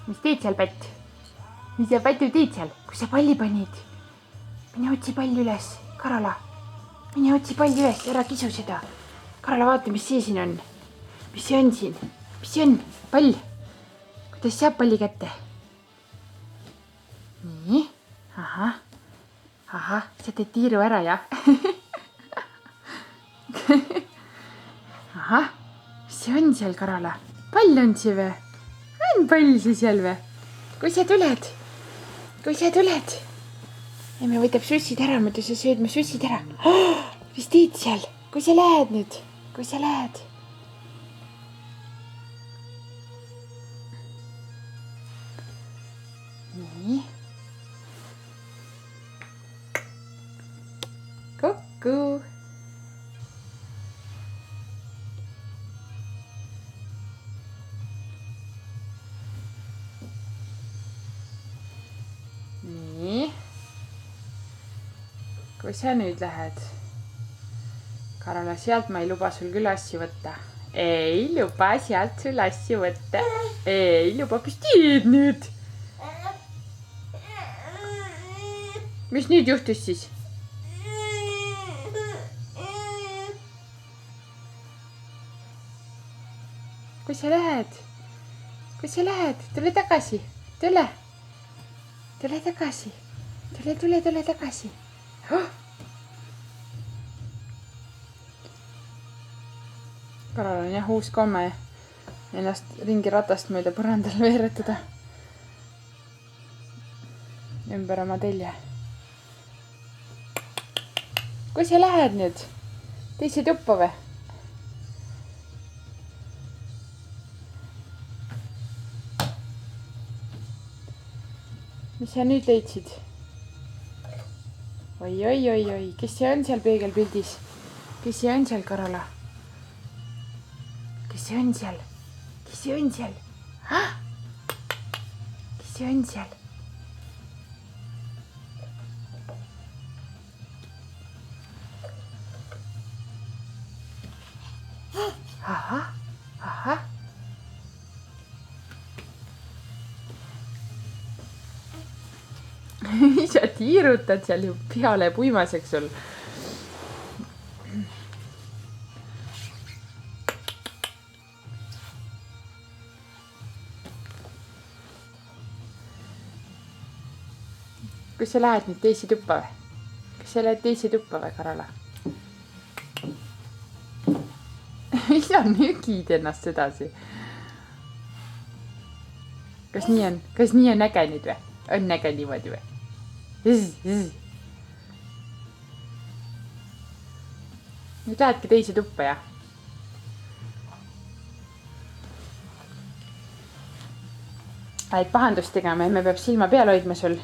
mis teed seal, Pätt? Mis sa, Pätu, teed seal? Kus sa palli panid? Mine otsi palli üles, Karola. Mine otsi palli üles, ära kisu seda. Karola, vaata, mis see siin on. Mis see on siin? Mis see on? Pall. Kuidas saab palli kätte? Nii. Ahah. Ahah, sa teed tiiru ära, jah? Ahah, mis see on seal, Karola? Pall on see või? On pall see seal või? Kui sa tuled? Kui sa tuled? Emme võtab sussid ära, muidu sa sööd mu sussid ära. Mis teed seal? Kui sa lähed nüüd? Kui sa lähed? Nii. Kuku. Nii. Kui sa nüüd lähed? Karola, sealt ma ei luba sul küll asju võtta. Ei luba sealt sul asju võtta. Ei luba, mis teed nüüd? Mis nüüd juhtus siis? Kui sa lähed? Kui sa lähed? Tule tagasi. Tule. Tule tagasi. Tule tagasi. Oh! Karol on jah uus komme ennast ringi ratast mööda põrandal veeretada. Ümber oma telje. Kui sa lähed nüüd? Teise tuppa või? Mis sa nüüd leidsid? Oi. Kes see on seal peegelpildis? Kes see on seal, Karola? Kes see on seal? Kes see on seal? Kes see on seal? Ahah. Sa tiirutad seal ju peale puimaseks sul. Kus sa lähed nüüd teisi tuppa või? Kas sa lähed teisi tuppa või, Karola? Mis sa nügid ennast edasi? Kas nii on? Kas nii on äge nüüd või? On äge niimoodi või? Nüüd lähedki teise tuppa, jah? Lähed pahandust tegema, emme peab silma peal hoidma sul.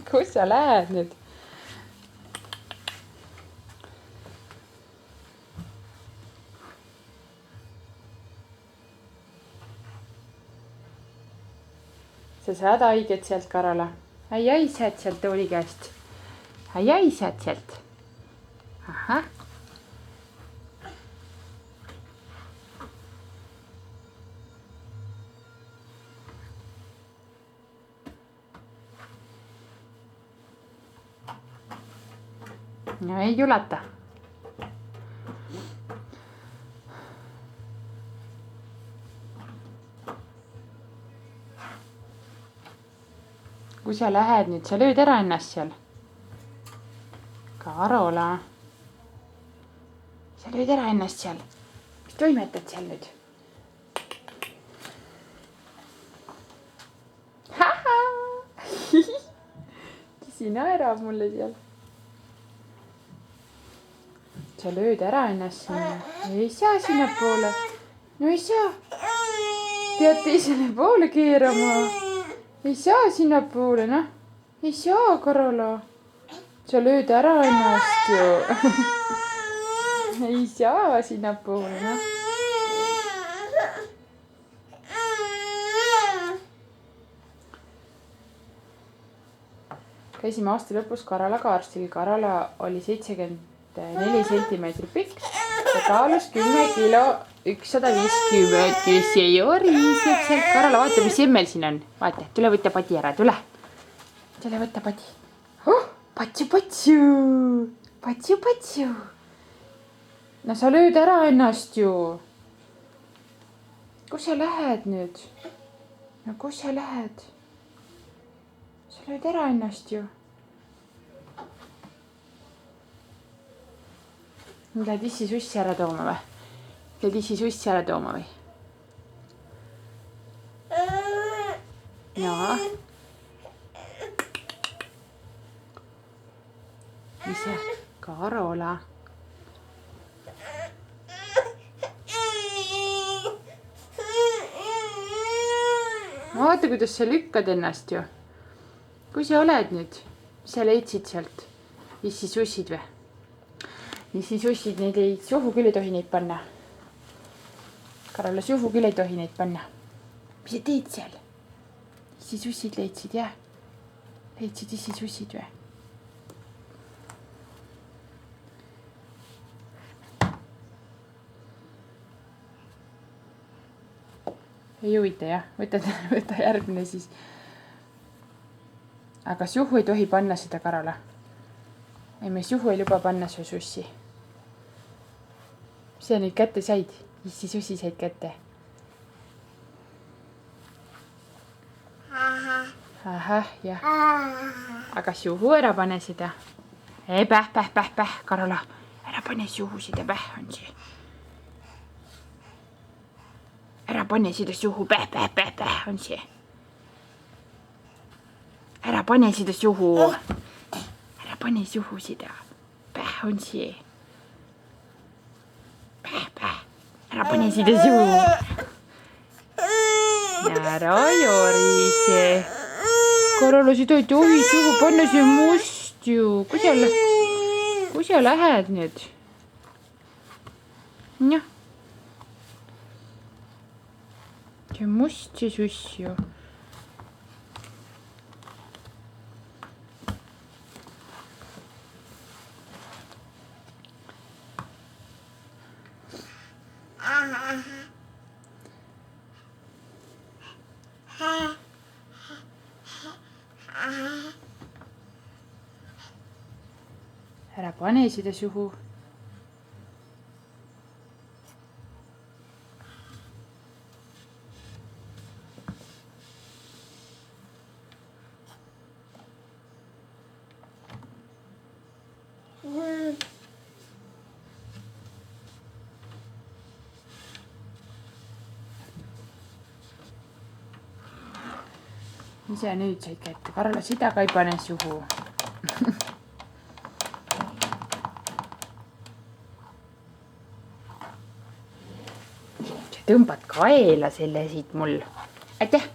Kus sa lähed nüüd? Sa saad haiget sealt, Karola. Ai, saad sealt tooli käest. Ai, saad sealt. Ahah. No ei julata. Kui sa lähed nüüd, sa lööd ära ennast seal. Karola. Sa lööd ära ennast seal. Mis toimetad seal nüüd? Kisi naerab mulle seal. Sa lööd ära ennast sinna. Ei saa sinna poole. No ei saa. Pead teisele poole keerama. Ei saa sinna poole, noh. Ei saa, Karola. Sa lööd ära ennast ju. Ei saa sinna poole, noh. käisime aasta lõpus Karalaga arstil. Karala oli 74 sentimeetrit pikk ja kaalus 10 kilo 150, kes ei oriseb sealt. Karala, vaata, mis emmel siin on. Vaata, tule võtta padi ära, tule. Tule võtta padi. Oh, patsu. No sa lööd ära ennast ju. Kus sa lähed nüüd? No kus sa lähed? Sa lööd ära ennast ju. Nüüd lähed issi sussi ära tooma või? Lähed issi sussi ära tooma või? Jaa. Ise Karola. Vaata, kuidas sa lükkad ennast ju. Kui sa oled nüüd? Mis sa leidsid sealt? Issi sussid või? Issi sussid, neid ei, suhu küll ei tohi neid panna. Karola, suhu küll ei tohi neid panna. Mis sa teed seal? Issi sussid leidsid, jah? Leidsid issi sussid või? Ei huvita, jah? Võta järgmine siis. Aga suhu ei tohi panna seda, Karola. Ei, me suhu ei luba panna su sussi. Mis sa nüüd kätte said? Issi sussi said kätte. Ahah, jah. Aga suhu ära pane seda. Ei, päh, Karola. Ära pane suhu seda, päh on see. Ära pane seda suhu, päh on see. Ära pane seda suhu. Ära pane suhu seda. Päh on see. Päh. Ära pane seda suhu. Ära jorise. Karola, seda ei tohi suhu panna, see on must ju. Kus sa lähed nüüd? Jah. See on must see suss ju. Ära pane seda suhu. Ise nüüd said kätte. Karola, seda ka ei pane suhu. Sa tõmbad kaela selle siit mul. Aitäh!